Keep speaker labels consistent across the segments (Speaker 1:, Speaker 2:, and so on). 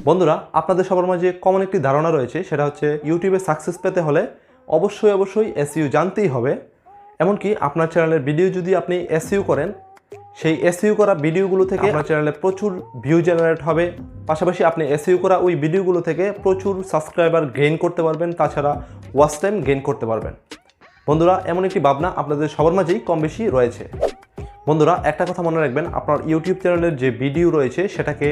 Speaker 1: বন্ধুরা, আপনাদের সবার মাঝে কমন একটি ধারণা রয়েছে, সেটা হচ্ছে ইউটিউবে সাকসেস পেতে হলে অবশ্যই এসইও জানতেই হবে। এমনকি আপনার চ্যানেলের ভিডিও যদি আপনি এসইও করেন, সেই এসইও করা ভিডিওগুলো থেকে আপনার চ্যানেলে প্রচুর ভিউ জেনারেট হবে। পাশাপাশি আপনি এসইও করা ওই ভিডিওগুলো থেকে প্রচুর সাবস্ক্রাইবার গেইন করতে পারবেন, তাছাড়া ওয়াচ টাইম গেইন করতে পারবেন। বন্ধুরা, এমন একটি ভাবনা আপনাদের সবার মাঝেই কম বেশি রয়েছে। বন্ধুরা, একটা কথা মনে রাখবেন, আপনার ইউটিউব চ্যানেলের যে ভিডিও রয়েছে সেটাকে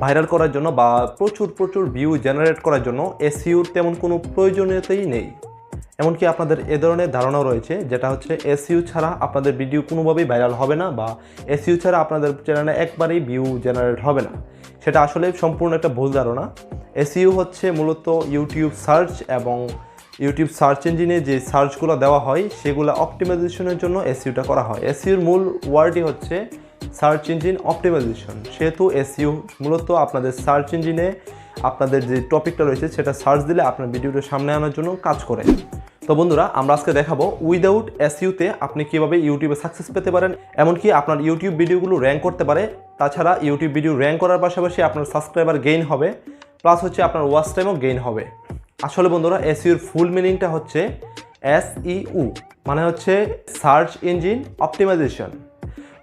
Speaker 1: ভাইরাল করার জন্য বা প্রচুর ভিউ জেনারেট করার জন্য এসইওর তেমন কোনো প্রয়োজনীয়তাই নেই। এমনকি আপনাদের এ ধরনের ধারণাও রয়েছে, যেটা হচ্ছে এসইও ছাড়া আপনাদের ভিডিও কোনোভাবেই ভাইরাল হবে না বা এসইও ছাড়া আপনাদের চ্যানেলে একবারেই ভিউ জেনারেট হবে না। সেটা আসলে সম্পূর্ণ একটা ভুল ধারণা। এসইও হচ্ছে মূলত ইউটিউব সার্চ এবং ইউটিউব সার্চ ইঞ্জিনে যে সার্চগুলো দেওয়া হয় সেগুলো অপটিমাইজেশনের জন্য এসইওটা করা হয়। এসইওর মূল ওয়ার্ডই হচ্ছে সার্চ ইঞ্জিন অপটিমাইজেশন। সেহেতু এসইও মূলত আপনাদের সার্চ ইঞ্জিনে আপনাদের যে টপিকটা রয়েছে সেটা সার্চ দিলে আপনার ভিডিওটা সামনে আনার জন্য কাজ করে। তো বন্ধুরা, আমরা আজকে দেখাবো উইদাউট এসইওতে আপনি কীভাবে ইউটিউবে সাকসেস পেতে পারেন, এমনকি আপনার ইউটিউব ভিডিওগুলো র্যাঙ্ক করতে পারে। তাছাড়া ইউটিউব ভিডিও র্যাঙ্ক করার পাশাপাশি আপনার সাবস্ক্রাইবার গেইন হবে, প্লাস হচ্ছে আপনার ওয়াচ টাইমও গেইন হবে। আসলে বন্ধুরা, এসইওর ফুল মিনিংটা হচ্ছে এসইও, মানে হচ্ছে সার্চ ইঞ্জিন অপটিমাইজেশন।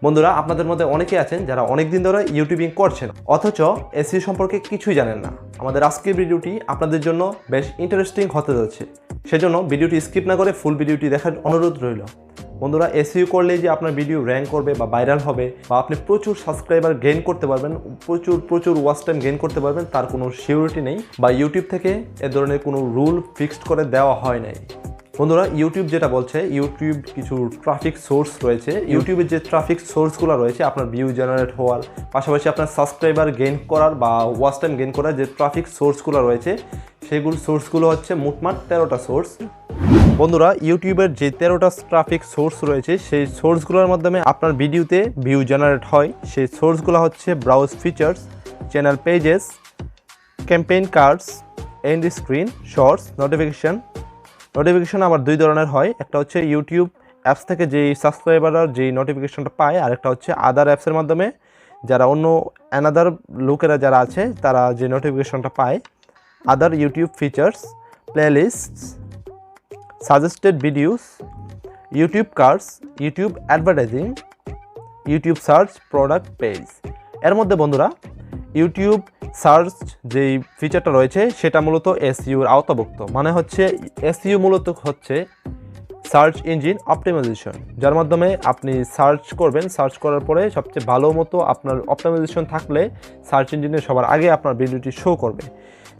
Speaker 1: বন্ধুরা, আপনাদের মধ্যে অনেকে আছেন যারা অনেক দিন ধরে ইউটিউবিং করছেন অথচ এসইও সম্পর্কে কিছুই জানেন না। আমাদের আজকের ভিডিওটি আপনাদের জন্য বেশ ইন্টারেস্টিং হতে যাচ্ছে, সেজন্য ভিডিওটি স্কিপ না করে ফুল ভিডিওটি দেখার অনুরোধ রইল। বন্ধুরা, এসইও করলেই যে আপনার ভিডিও র্যাঙ্ক করবে বা ভাইরাল হবে বা আপনি প্রচুর সাবস্ক্রাইবার গেইন করতে পারবেন, প্রচুর ওয়াচ টাইম গেইন করতে পারবেন, তার কোনো সিউরিটি নেই বা ইউটিউব থেকে এ ধরনের কোনো রুল ফিক্সড করে দেওয়া হয় নাই। বন্ধুরা, ইউটিউব যেটা বলছে, ইউটিউব কিছু ট্রাফিক সোর্স রয়েছে। ইউটিউবের যে ট্রাফিক সোর্সগুলো রয়েছে আপনার ভিউ জেনারেট হওয়ার পাশাপাশি আপনার সাবস্ক্রাইবার গেইন করার বা ওয়াচ টাইম গেইন করার যে ট্রাফিক সোর্সগুলো রয়েছে সেগুলো সোর্সগুলো হচ্ছে মোটমাট 13টা সোর্স। বন্ধুরা, ইউটিউবের যে 13টা ট্রাফিক সোর্স রয়েছে সেই সোর্সগুলোর মাধ্যমে আপনার ভিডিওতে ভিউ জেনারেট হয়। সেই সোর্সগুলো হচ্ছে browse features, channel pages, campaign cards, end screen, shorts, notification আবার দুই ধরনের হয়। একটা হচ্ছে ইউটিউব অ্যাপস থেকে যেই সাবস্ক্রাইবাররা যেই নোটিফিকেশনটা পায়, আর একটা হচ্ছে আদার অ্যাপসের মাধ্যমে যারা অ্যানাদার লোকেরা যারা আছে তারা যে নোটিফিকেশনটা পায়। Other YouTube features, playlists, suggested videos, YouTube cards, YouTube advertising, YouTube search, product page. এর মধ্যে বন্ধুরা, ইউটিউব সার্চ যেই ফিচারটা রয়েছে সেটা মূলত এসইওর আওতাভুক্ত। মানে হচ্ছে এসইও মূলত হচ্ছে সার্চ ইঞ্জিন অপটিমাইজেশন, যার মাধ্যমে আপনি সার্চ করবেন, সার্চ করার পরে সবচেয়ে ভালো মতো আপনার অপটিমাইজেশন থাকলে সার্চ ইঞ্জিনে সবার আগে আপনার ভিডিওটি শো করবে।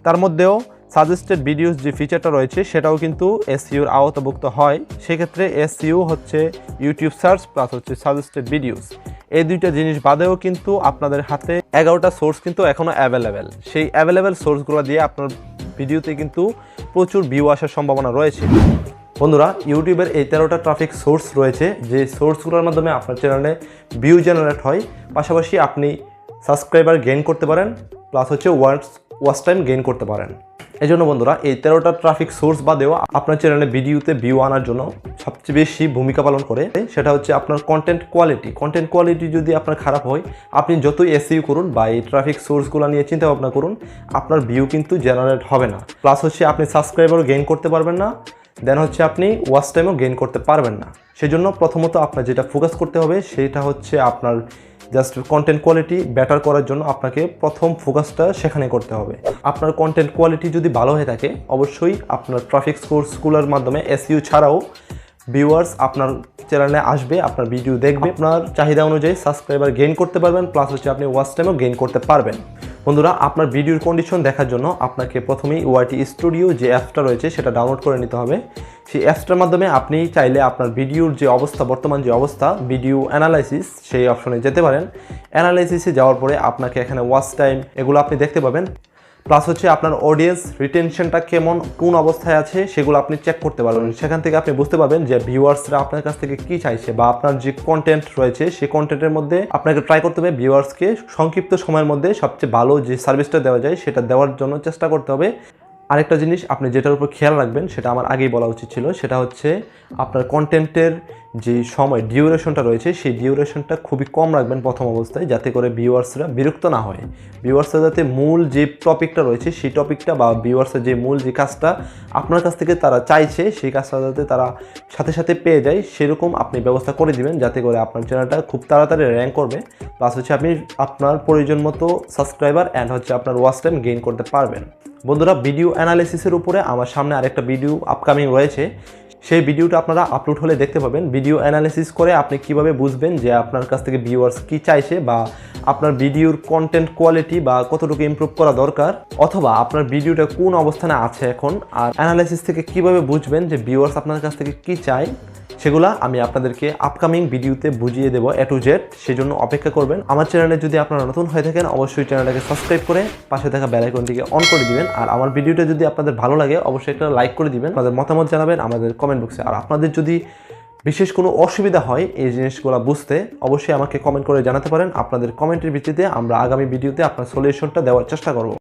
Speaker 1: তার মধ্যেও সাজেস্টেড ভিডিওস যে ফিচারটা রয়েছে সেটাও কিন্তু এসইওর আওতাভুক্ত হয়। সেক্ষেত্রে এসইও হচ্ছে ইউটিউব সার্চ প্লাস হচ্ছে সাজেস্টেড ভিডিওস। এই দুইটা জিনিস বাদেও কিন্তু আপনাদের হাতে 11টা সোর্স কিন্তু এখনও অ্যাভেলেবেল। সেই অ্যাভেলেবেল সোর্সগুলো দিয়ে আপনার ভিডিওতে কিন্তু প্রচুর ভিউ আসার সম্ভাবনা রয়েছে। বন্ধুরা, ইউটিউবের এই 13টা ট্রাফিক সোর্স রয়েছে, যে সোর্সগুলোর মাধ্যমে আপনার চ্যানেলে ভিউ জেনারেট হয়, পাশাপাশি আপনি সাবস্ক্রাইবার গেইন করতে পারেন, প্লাস হচ্ছে ওয়াচ টাইম গেইন করতে পারেন। এই জন্য বন্ধুরা, এই 13টা ট্রাফিক সোর্স বাদেও আপনার চ্যানেলে ভিডিওতে ভিউ আনার জন্য সবচেয়ে বেশি ভূমিকা পালন করে সেটা হচ্ছে আপনার কন্টেন্ট কোয়ালিটি যদি আপনার খারাপ হয়, আপনি যতই এসইও করুন বা এই ট্রাফিক সোর্সগুলো নিয়ে চিন্তা ভাবনা করুন, আপনার ভিউ কিন্তু জেনারেট হবে না। প্লাস হচ্ছে আপনি সাবস্ক্রাইবারও গেইন করতে পারবেন না, দেন হচ্ছে আপনি ওয়াচ টাইমও গেইন করতে পারবেন না। সেজন্য প্রথমত আপনার যেটা ফোকাস করতে হবে সেটা হচ্ছে আপনার জাস্ট কন্টেন্ট কোয়ালিটি বেটার করার জন্য আপনাকে প্রথম ফোকাসটা সেখানে করতে হবে। আপনার কন্টেন্ট কোয়ালিটি যদি ভালো হয়ে থাকে, অবশ্যই আপনার ট্রাফিক সোর্সগুলোর মাধ্যমে এসইও ছাড়াও ভিউয়ার্স আপনার চ্যানেলে আসবে, আপনার ভিডিও দেখবে, আপনার চাহিদা অনুযায়ী সাবস্ক্রাইবার গেইন করতে পারবেন, প্লাস হচ্ছে আপনি ওয়াচ টাইমও গেইন করতে পারবেন। বন্ধুরা, আপনার ভিডিওর কন্ডিশন দেখার জন্য আপনাকে প্রথমেই ওয়াইটি স্টুডিও যে অ্যাপসটা রয়েছে সেটা ডাউনলোড করে নিতে হবে। সেই অ্যাপসটার মাধ্যমে আপনি চাইলে আপনার ভিডিওর যে অবস্থা, বর্তমান যে অবস্থা, ভিডিও অ্যানালাইসিস সেই অপশনে যেতে পারেন। অ্যানালাইসিসে যাওয়ার পরে আপনাকে এখানে ওয়াচ টাইম এগুলো আপনি দেখতে পাবেন, প্লাস হচ্ছে আপনার অডিয়েন্স রিটেনশনটা কেমন, কোন অবস্থায় আছে সেগুলো আপনি চেক করতে পারবেন। সেখান থেকে আপনি বুঝতে পারবেন যে ভিউয়ার্সরা আপনার কাছ থেকে কী চাইছে বা আপনার যে কন্টেন্ট রয়েছে সেই কন্টেন্টের মধ্যে আপনাকে ট্রাই করতে হবে ভিউয়ার্সকে সংক্ষিপ্ত সময়ের মধ্যে সবচেয়ে ভালো যে সার্ভিসটা দেওয়া যায় সেটা দেওয়ার জন্য চেষ্টা করতে হবে। আরেকটা জিনিস আপনি যেটার উপর খেয়াল রাখবেন, সেটা আমার আগেই বলা উচিত ছিল, সেটা হচ্ছে আপনার কন্টেন্টের যে সময় ডিউরেশনটা রয়েছে সেই ডিউরেশনটা খুবই কম রাখবেন প্রথম অবস্থায়, যাতে করে ভিউয়ার্সরা বিরক্ত না হয়। ভিউয়ার্সরা যাতে মূল যে টপিকটা রয়েছে সেই টপিকটা বা ভিউয়ার্সের যে মূল যে কাজটা আপনার কাছ থেকে তারা চাইছে সেই কাজটা যাতে তারা সাথে সাথে পেয়ে যায়, সেরকম আপনি ব্যবস্থা করে দিবেন, যাতে করে আপনার চ্যানেলটা খুব তাড়াতাড়ি র্যাঙ্ক করবে, প্লাস হচ্ছে আপনি আপনার প্রয়োজন মতো সাবস্ক্রাইবার অ্যান্ড হচ্ছে আপনার ওয়াচ টাইম গেইন করতে পারবেন। বন্ধুরা, ভিডিও অ্যানালিসিসের উপরে আমার সামনে আরেকটা ভিডিও আপকামিং রয়েছে, সেই ভিডিওটা আপনারা আপলোড হলে দেখতে পাবেন। ভিডিও অ্যানালিসিস করে আপনি কিভাবে বুঝবেন যে আপনার কাছ থেকে ভিউয়ার্স কী চাইছে, বা আপনার ভিডিওর কন্টেন্ট কোয়ালিটি বা কতটুকু ইমপ্রুভ করা দরকার, অথবা আপনার ভিডিওটা কোন অবস্থানে আছে এখন। আর অ্যানালিসিস থেকে কিভাবে বুঝবেন যে ভিউয়ার্স আপনার কাছ থেকে কী চায়, সেগুলো আমি আপনাদেরকে আপকামিং ভিডিওতে বুঝিয়ে দেবো A to Z। সেজন্য অপেক্ষা করবেন। আমার চ্যানেলে যদি আপনারা নতুন হয়ে থাকেন অবশ্যই চ্যানেলটাকে সাবস্ক্রাইব করে পাশে থাকা বেল আইকনটিকে অন করে দিবেন। আর আমার ভিডিওটা যদি আপনাদের ভালো লাগে অবশ্যই একটা লাইক করে দিবেন, আপনাদের মতামত জানাবেন আমাদের কমেন্ট বক্সে। আর আপনাদের যদি বিশেষ কোনো অসুবিধা হয় এই জিনিসগুলো বুঝতে, অবশ্যই আমাকে কমেন্ট করে জানাতে পারেন। আপনাদের কমেন্টের ভিত্তিতে আমরা আগামী ভিডিওতে আপনার সলিউশনটা দেওয়ার চেষ্টা করব।